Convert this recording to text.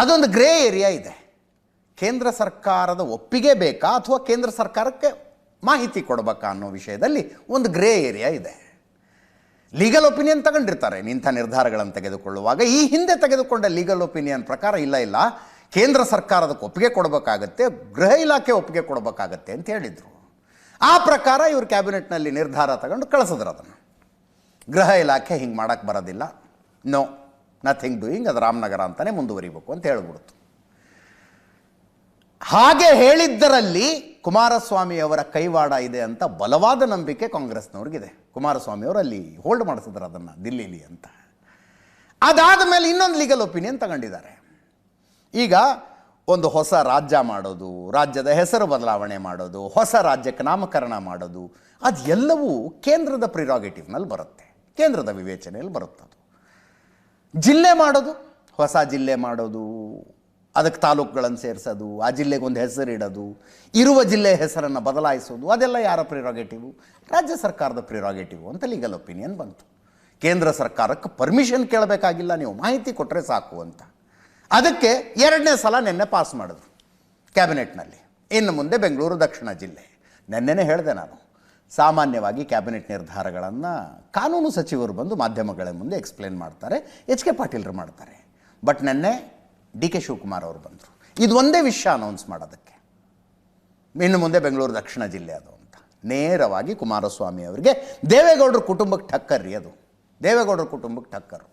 ಅದೊಂದು grey area ಇದೆ. ಕೇಂದ್ರ ಸರ್ಕಾರದ ಒಪ್ಪಿಗೆ ಬೇಕಾ ಅಥವಾ ಕೇಂದ್ರ ಸರ್ಕಾರಕ್ಕೆ ಮಾಹಿತಿ ಕೊಡಬೇಕಾ ಅನ್ನೋ ವಿಷಯದಲ್ಲಿ ಒಂದು ಗ್ರೇ ಏರಿಯಾ ಇದೆ. ಲೀಗಲ್ ಒಪಿನಿಯನ್ ತಗೊಂಡಿರ್ತಾರೆ ಇಂಥ ನಿರ್ಧಾರಗಳನ್ನು ತೆಗೆದುಕೊಳ್ಳುವಾಗ. ಈ ಹಿಂದೆ ತೆಗೆದುಕೊಂಡ ಲೀಗಲ್ ಒಪಿನಿಯನ್ ಪ್ರಕಾರ ಇಲ್ಲ, ಕೇಂದ್ರ ಸರ್ಕಾರದಕ್ಕೆ ಒಪ್ಪಿಗೆ ಕೊಡಬೇಕಾಗತ್ತೆ, ಗೃಹ ಇಲಾಖೆ ಒಪ್ಪಿಗೆ ಕೊಡಬೇಕಾಗತ್ತೆ ಅಂತ ಹೇಳಿದರು. ಆ ಪ್ರಕಾರ ಇವರು ಕ್ಯಾಬಿನೆಟ್ನಲ್ಲಿ ನಿರ್ಧಾರ ತಗೊಂಡು ಕಳಿಸಿದ್ರು ಅದನ್ನು. ಗೃಹ ಇಲಾಖೆ ಹಿಂಗೆ ಮಾಡೋಕ್ಕೆ ಬರೋದಿಲ್ಲ, ನೋ ನಥಿಂಗ್ ಡೂಯಿಂಗ್, ಅದು ರಾಮನಗರ ಅಂತಲೇ ಮುಂದುವರಿಬೇಕು ಅಂತ ಹೇಳ್ಬಿಡ್ತು. ಹಾಗೆ ಹೇಳಿದ್ದರಲ್ಲಿ ಕುಮಾರಸ್ವಾಮಿಯವರ ಕೈವಾಡ ಇದೆ ಅಂತ ಬಲವಾದ ನಂಬಿಕೆ ಕಾಂಗ್ರೆಸ್ನವ್ರಿಗಿದೆ. ಕುಮಾರಸ್ವಾಮಿಯವರು ಅಲ್ಲಿ ಹೋಲ್ಡ್ ಮಾಡಿಸಿದ್ರು ಅದನ್ನು ದಿಲ್ಲಿಲಿ ಅಂತ. ಅದಾದ ಮೇಲೆ ಇನ್ನೊಂದು ಲೀಗಲ್ ಒಪಿನಿಯನ್ ತಗೊಂಡಿದ್ದಾರೆ. ಈಗ ಒಂದು ಹೊಸ ರಾಜ್ಯ ಮಾಡೋದು, ರಾಜ್ಯದ ಹೆಸರು ಬದಲಾವಣೆ ಮಾಡೋದು, ಹೊಸ ರಾಜ್ಯಕ್ಕೆ ನಾಮಕರಣ ಮಾಡೋದು, ಅದೆಲ್ಲವೂ ಕೇಂದ್ರದ ಪ್ರಿರಾಗೇಟಿವ್ನಲ್ಲಿ ಬರುತ್ತೆ, ಕೇಂದ್ರದ ವಿವೇಚನೆಯಲ್ಲಿ ಬರುತ್ತದು. ಜಿಲ್ಲೆ ಮಾಡೋದು, ಹೊಸ ಜಿಲ್ಲೆ ಮಾಡೋದು, ಅದಕ್ಕೆ ತಾಲೂಕುಗಳನ್ನು ಸೇರಿಸೋದು, ಆ ಜಿಲ್ಲೆಗೆ ಒಂದು ಹೆಸರು ಇಡೋದು, ಇರುವ ಜಿಲ್ಲೆಯ ಹೆಸರನ್ನು ಬದಲಾಯಿಸೋದು, ಅದೆಲ್ಲ ಯಾರ ಪ್ರಿರಾಗೇಟಿವು? ರಾಜ್ಯ ಸರ್ಕಾರದ ಪ್ರಿರಾಗೇಟಿವು ಅಂತ ಲೀಗಲ್ ಒಪಿನಿಯನ್ ಬಂತು. ಕೇಂದ್ರ ಸರ್ಕಾರಕ್ಕೆ ಪರ್ಮಿಷನ್ ಕೇಳಬೇಕಾಗಿಲ್ಲ, ನೀವು ಮಾಹಿತಿ ಕೊಟ್ಟರೆ ಸಾಕು ಅಂತ. ಅದಕ್ಕೆ 2ನೇ ಸಲ ನಿನ್ನೆ ಪಾಸ್ ಮಾಡಿದ್ರು ಕ್ಯಾಬಿನೆಟ್ನಲ್ಲಿ. ಇನ್ನು ಮುಂದೆ ಬೆಂಗಳೂರು ದಕ್ಷಿಣ ಜಿಲ್ಲೆ. ನಿನ್ನೆನೇ ಹೇಳಿದೆ ನಾನು, ಸಾಮಾನ್ಯವಾಗಿ ಕ್ಯಾಬಿನೆಟ್ ನಿರ್ಧಾರಗಳನ್ನು ಕಾನೂನು ಸಚಿವರು ಬಂದು ಮಾಧ್ಯಮಗಳ ಮುಂದೆ ಎಕ್ಸ್ಪ್ಲೇನ್ ಮಾಡ್ತಾರೆ, ಎಚ್ ಕೆ ಪಾಟೀಲ್ರು ಮಾಡ್ತಾರೆ. ಬಟ್ ನಿನ್ನೆ ಡಿ ಕೆ ಶಿವಕುಮಾರ್ ಅವರು ಬಂದರು, ಇದು ಒಂದೇ ವಿಷಯ ಅನೌನ್ಸ್ ಮಾಡೋದಕ್ಕೆ, ಇನ್ನು ಮುಂದೆ ಬೆಂಗಳೂರು ದಕ್ಷಿಣ ಜಿಲ್ಲೆ ಅದು ಅಂತ. ನೇರವಾಗಿ ಕುಮಾರಸ್ವಾಮಿ ಅವರಿಗೆ ದೇವೇಗೌಡರ ಕುಟುಂಬಕ್ಕೆ ಟಕ್ಕರ್ ರೀ ಅದು, ದೇವೇಗೌಡರ ಕುಟುಂಬಕ್ಕೆ ಟಕ್ಕರು.